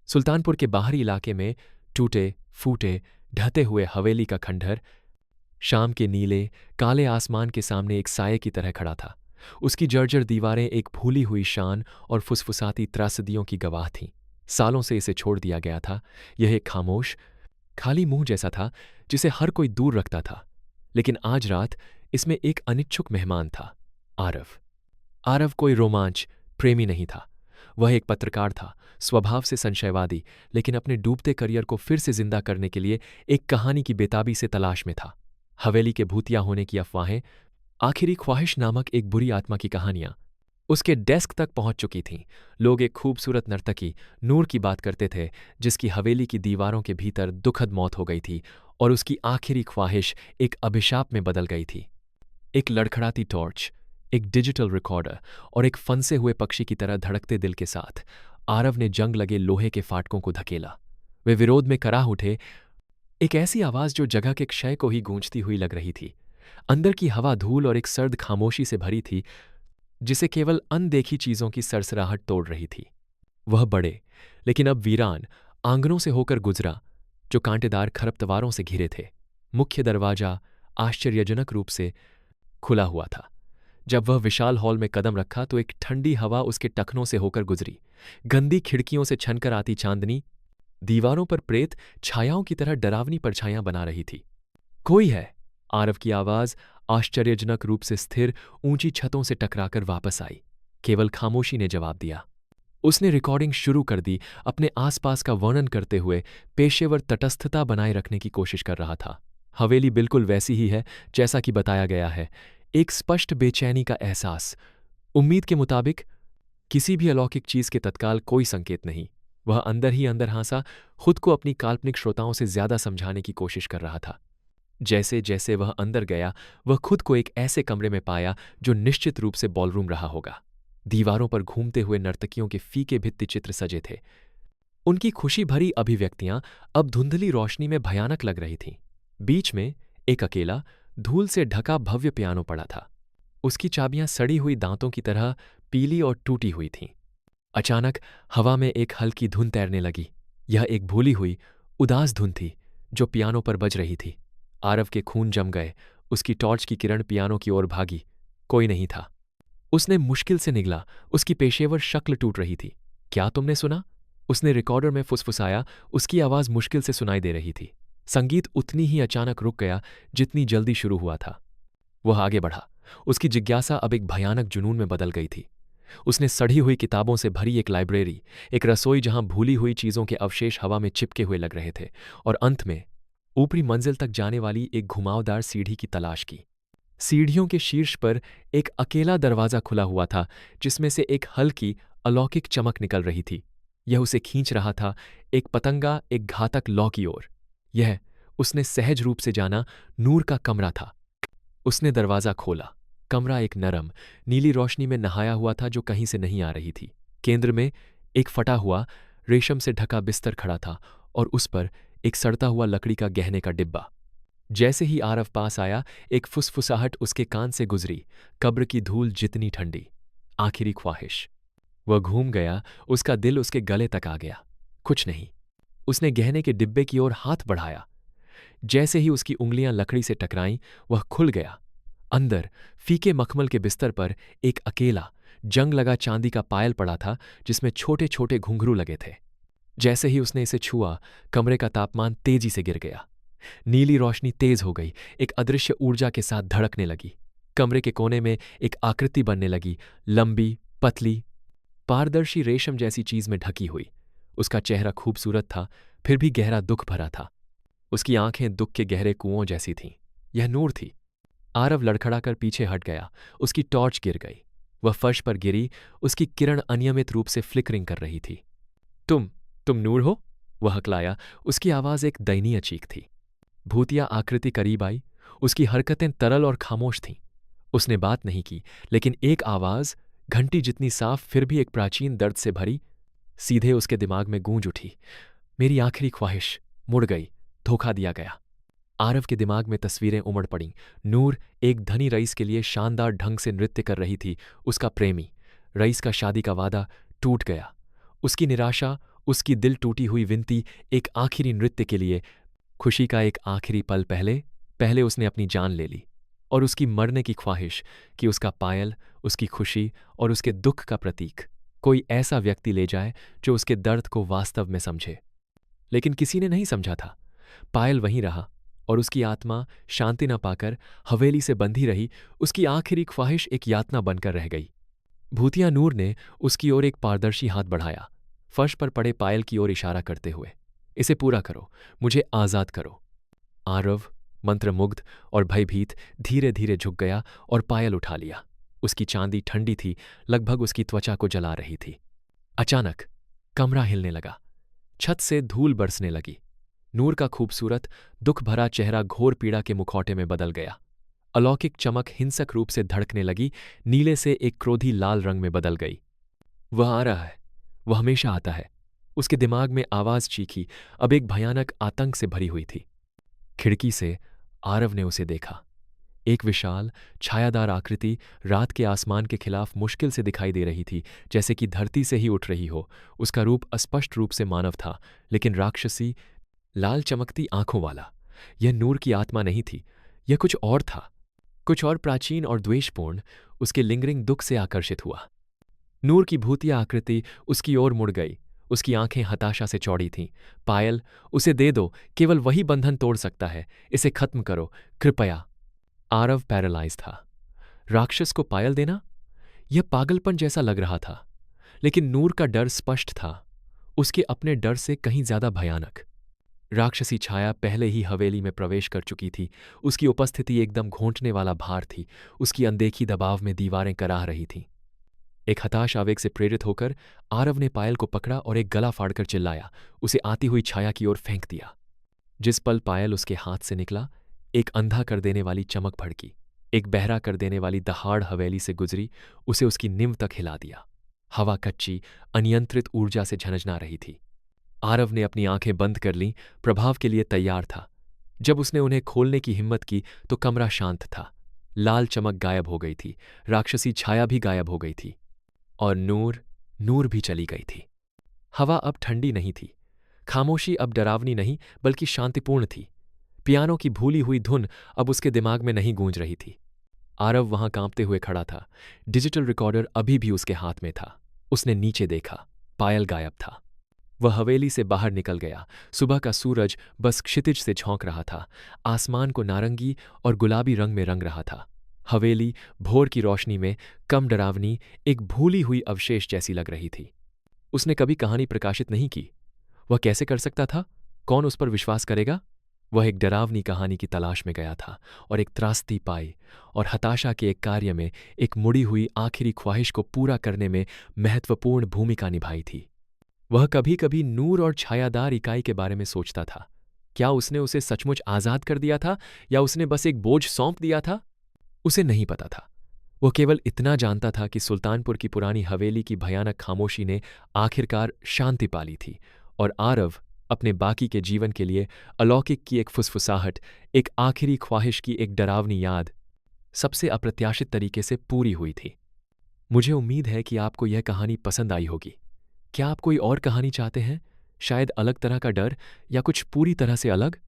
सुल्तानपुर के बाहरी इलाके में टूटे फूटे ढहते हुए हवेली का खंडहर शाम के नीले काले आसमान के सामने एक साये की तरह खड़ा था। उसकी जर्जर दीवारें एक भूली हुई शान और फुसफुसाती त्रासदियों की गवाह थीं। सालों से इसे छोड़ दिया गया था। यह एक खामोश खाली मुंह जैसा था जिसे हर कोई दूर रखता था। लेकिन आज रात इसमें एक अनिच्छुक मेहमान था, आरव। आरव कोई रोमांच प्रेमी नहीं था। वह एक पत्रकार था, स्वभाव से संशयवादी, लेकिन अपने डूबते करियर को फिर से जिंदा करने के लिए एक कहानी की बेताबी से तलाश में था। हवेली के भूतिया होने की अफवाहें, आखिरी ख्वाहिश नामक एक बुरी आत्मा की कहानियां उसके डेस्क तक पहुंच चुकी थीं। लोग एक खूबसूरत नर्तकी नूर की बात करते थे, जिसकी हवेली की दीवारों के भीतर दुखद मौत हो गई थी और उसकी आखिरी ख्वाहिश एक अभिशाप में बदल गई थी। एक लड़खड़ाती टॉर्च, एक डिजिटल रिकॉर्डर और एक फंसे हुए पक्षी की तरह धड़कते दिल के साथ आरव ने जंग लगे लोहे के फाटकों को धकेला। वे विरोध में कराह उठे, एक ऐसी आवाज जो जगह के क्षय को ही गूंजती हुई लग रही थी। अंदर की हवा धूल और एक सर्द खामोशी से भरी थी, जिसे केवल अनदेखी चीजों की सरसराहट तोड़ रही थी। वह बड़े लेकिन अब वीरान आंगनों से होकर गुजरा, जो कांटेदार खरपतवारों से घिरे थे। मुख्य दरवाजा आश्चर्यजनक रूप से खुला हुआ था। जब वह विशाल हॉल में कदम रखा तो एक ठंडी हवा उसके टखनों से होकर गुजरी। गंदी खिड़कियों से छनकर आती चांदनी दीवारों पर प्रेत छायाओं की तरह डरावनी परछाइयां बना रही थी। कोई है? आरव की आवाज आश्चर्यजनक रूप से स्थिर ऊंची छतों से टकराकर वापस आई। केवल खामोशी ने जवाब दिया। उसने रिकॉर्डिंग शुरू कर दी, अपने आसपास का वर्णन करते हुए पेशेवर तटस्थता बनाए रखने की कोशिश कर रहा था। हवेली बिल्कुल वैसी ही है जैसा कि बताया गया है। एक स्पष्ट बेचैनी का एहसास। उम्मीद के मुताबिक किसी भी अलौकिक चीज के तत्काल कोई संकेत नहीं। वह अंदर ही अंदर हंसा, खुद को अपनी काल्पनिक श्रोताओं से ज्यादा समझाने की कोशिश कर रहा था। जैसे जैसे वह अंदर गया, वह खुद को एक ऐसे कमरे में पाया जो निश्चित रूप से बॉलरूम रहा होगा। दीवारों पर घूमते हुए नर्तकियों के फीके भित्ति चित्र सजे थे। उनकी खुशी भरी अभिव्यक्तियां अब धुंधली रोशनी में भयानक लग रही थीं। बीच में एक अकेला धूल से ढका भव्य पियानो पड़ा था। उसकी चाबियां सड़ी हुई दांतों की तरह पीली और टूटी हुई थीं। अचानक हवा में एक हल्की धुन तैरने लगी। यह एक भूली हुई उदास धुन थी जो पियानो पर बज रही थी। आरव के खून जम गए। उसकी टॉर्च की किरण पियानो की ओर भागी। कोई नहीं था। उसने मुश्किल से निगला। उसकी पेशेवर शक्ल टूट रही थी। क्या तुमने सुना? उसने रिकॉर्डर में फुसफुसाया। उसकी आवाज मुश्किल से सुनाई दे रही थी। संगीत उतनी ही अचानक रुक गया जितनी जल्दी शुरू हुआ था। वह आगे बढ़ा। उसकी जिज्ञासा अब एक भयानक जुनून में बदल गई थी। उसने सड़ी हुई किताबों से भरी एक लाइब्रेरी, एक रसोई जहां भूली हुई चीजों के अवशेष हवा में चिपके हुए लग रहे थे, और अंत में ऊपरी मंजिल तक जाने वाली एक घुमावदार सीढ़ी की तलाश की। सीढ़ियों के शीर्ष पर एक अकेला दरवाजा खुला हुआ था, जिसमें से एक हल्की अलौकिक चमक निकल रही थी। यह उसे खींच रहा था, एक पतंगा एक घातक लौ की ओर। यह उसने सहज रूप से जाना नूर का कमरा था। उसने दरवाजा खोला। कमरा एक नरम नीली रोशनी में नहाया हुआ था जो कहीं से नहीं आ रही थी। केंद्र में एक फटा हुआ रेशम से ढका बिस्तर खड़ा था और उस पर एक सड़ता हुआ लकड़ी का गहने का डिब्बा। जैसे ही आरव पास आया, एक फुसफुसाहट उसके कान से गुजरी, कब्र की धूल जितनी ठंडी। आखिरी ख्वाहिश। वह घूम गया। उसका दिल उसके गले तक आ गया। कुछ नहीं। उसने गहने के डिब्बे की ओर हाथ बढ़ाया। जैसे ही उसकी उंगलियां लकड़ी से टकराईं, वह खुल गया। अंदर फीके मखमल के बिस्तर पर एक अकेला जंग लगा चांदी का पायल पड़ा था, जिसमें छोटे छोटे घुंघरू लगे थे। जैसे ही उसने इसे छुआ, कमरे का तापमान तेजी से गिर गया। नीली रोशनी तेज हो गई, एक अदृश्य ऊर्जा के साथ धड़कने लगी। कमरे के कोने में एक आकृति बनने लगी, लंबी पतली पारदर्शी रेशम जैसी चीज में ढकी हुई। उसका चेहरा खूबसूरत था, फिर भी गहरा दुख भरा था। उसकी आंखें दुख के गहरे कुओं जैसी थीं। यह नूर थी। आरव लड़खड़ाकर पीछे हट गया। उसकी टॉर्च गिर गई। वह फर्श पर गिरी। उसकी किरण अनियमित रूप से फ्लिकरिंग कर रही थी। तुम नूर हो? वह हकलाया। उसकी आवाज एक दयनीय चीख थी। भूतिया आकृति करीब आई। उसकी हरकतें तरल और खामोश थीं। उसने बात नहीं की, लेकिन एक आवाज, घंटी जितनी साफ फिर भी एक प्राचीन दर्द से भरी, सीधे उसके दिमाग में गूंज उठी। मेरी आखिरी ख्वाहिश मुड़ गई। धोखा दिया गया। आरव के दिमाग में तस्वीरें उमड़ पड़ीं। नूर एक धनी रईस के लिए शानदार ढंग से नृत्य कर रही थी। उसका प्रेमी रईस का शादी का वादा टूट गया। उसकी निराशा उसकी दिल टूटी हुई विनती एक आखिरी नृत्य के लिए, खुशी का एक आखिरी पल पहले पहले उसने अपनी जान ले ली। और उसकी मरने की ख्वाहिश कि उसका पायल, उसकी खुशी और उसके दुख का प्रतीक कोई ऐसा व्यक्ति ले जाए जो उसके दर्द को वास्तव में समझे। लेकिन किसी ने नहीं समझा था। पायल वहीं रहा और उसकी आत्मा शांति न पाकर हवेली से बंधी रही। उसकी आखिरी ख्वाहिश एक यातना बनकर रह गई। भूतिया नूर ने उसकी ओर एक पारदर्शी हाथ बढ़ाया, फर्श पर पड़े पायल की ओर इशारा करते हुए। इसे पूरा करो, मुझे आजाद करो। आरव मंत्रमुग्ध और भयभीत धीरे धीरे झुक गया और पायल उठा लिया। उसकी चांदी ठंडी थी, लगभग उसकी त्वचा को जला रही थी। अचानक कमरा हिलने लगा, छत से धूल बरसने लगी। नूर का खूबसूरत दुख भरा चेहरा घोर पीड़ा के मुखौटे में बदल गया। अलौकिक चमक हिंसक रूप से धड़कने लगी, नीले से एक क्रोधी लाल रंग में बदल गई। वह आ रहा है, वह हमेशा आता है। उसके दिमाग में आवाज चीखी, अब एक भयानक आतंक से भरी हुई थी। खिड़की से आरव ने उसे देखा। एक विशाल छायादार आकृति रात के आसमान के खिलाफ मुश्किल से दिखाई दे रही थी, जैसे कि धरती से ही उठ रही हो। उसका रूप अस्पष्ट रूप से मानव था, लेकिन राक्षसी लाल चमकती आंखों वाला। यह नूर की आत्मा नहीं थी, यह कुछ और था, कुछ और प्राचीन और द्वेषपूर्ण। उसके लिंगरिंग दुख से आकर्षित हुआ। नूर की भूतिया आकृति उसकी ओर मुड़ गई। उसकी आंखें हताशा से चौड़ी थीं। पायल, उसे दे दो, केवल वही बंधन तोड़ सकता है। इसे खत्म करो, कृपया। आरव पैरालाइज था। राक्षस को पायल देना? यह पागलपन जैसा लग रहा था, लेकिन नूर का डर स्पष्ट था, उसके अपने डर से कहीं ज्यादा भयानक। राक्षसी छाया पहले ही हवेली में प्रवेश कर चुकी थी। उसकी उपस्थिति एकदम घोंटने वाला भार थी। उसकी अनदेखी दबाव में दीवारें कराह रही थीं। एक हताश आवेग से प्रेरित होकर आरव ने पायल को पकड़ा और एक गला फाड़कर चिल्लाया, उसे आती हुई छाया की ओर फेंक दिया। जिस पल पायल उसके हाथ से निकला, एक अंधा कर देने वाली चमक भड़की, एक बहरा कर देने वाली दहाड़ हवेली से गुजरी, उसे उसकी नींव तक हिला दिया। हवा कच्ची, अनियंत्रित ऊर्जा से झनझना रही थी। आरव ने अपनी आंखें बंद कर लीं, प्रभाव के लिए तैयार था। जब उसने उन्हें खोलने की हिम्मत की तो कमरा शांत था। लाल चमक गायब हो गई थी, राक्षसी छाया भी गायब हो गई थी, और नूर भी चली गई थी। हवा अब ठंडी नहीं थी, खामोशी अब डरावनी नहीं बल्कि शांतिपूर्ण थी। पियानो की भूली हुई धुन अब उसके दिमाग में नहीं गूंज रही थी। आरव वहां कांपते हुए खड़ा था। डिजिटल रिकॉर्डर अभी भी उसके हाथ में था। उसने नीचे देखा, पायल गायब था। वह हवेली से बाहर निकल गया। सुबह का सूरज बस क्षितिज से झोंक रहा था, आसमान को नारंगी और गुलाबी रंग में रंग रहा था। हवेली भोर की रोशनी में कम डरावनी, एक भूली हुई अवशेष जैसी लग रही थी। उसने कभी कहानी प्रकाशित नहीं की। वह कैसे कर सकता था? कौन उस पर विश्वास करेगा? वह एक डरावनी कहानी की तलाश में गया था और एक त्रासदी पाई, और हताशा के एक कार्य में, एक मुड़ी हुई आखिरी ख्वाहिश को पूरा करने में महत्वपूर्ण भूमिका निभाई थी। वह कभी कभी नूर और छायादार इकाई के बारे में सोचता था। क्या उसने उसे सचमुच आजाद कर दिया था या उसने बस एक बोझ सौंप दिया था? उसे नहीं पता था। वो केवल इतना जानता था कि सुल्तानपुर की पुरानी हवेली की भयानक खामोशी ने आखिरकार शांति पाली थी, और आरव अपने बाकी के जीवन के लिए अलौकिक की एक फुसफुसाहट, एक आखिरी ख्वाहिश की एक डरावनी याद सबसे अप्रत्याशित तरीके से पूरी हुई थी। मुझे उम्मीद है कि आपको यह कहानी पसंद आई होगी। क्या आप कोई और कहानी चाहते हैं? शायद अलग तरह का डर, या कुछ पूरी तरह से अलग?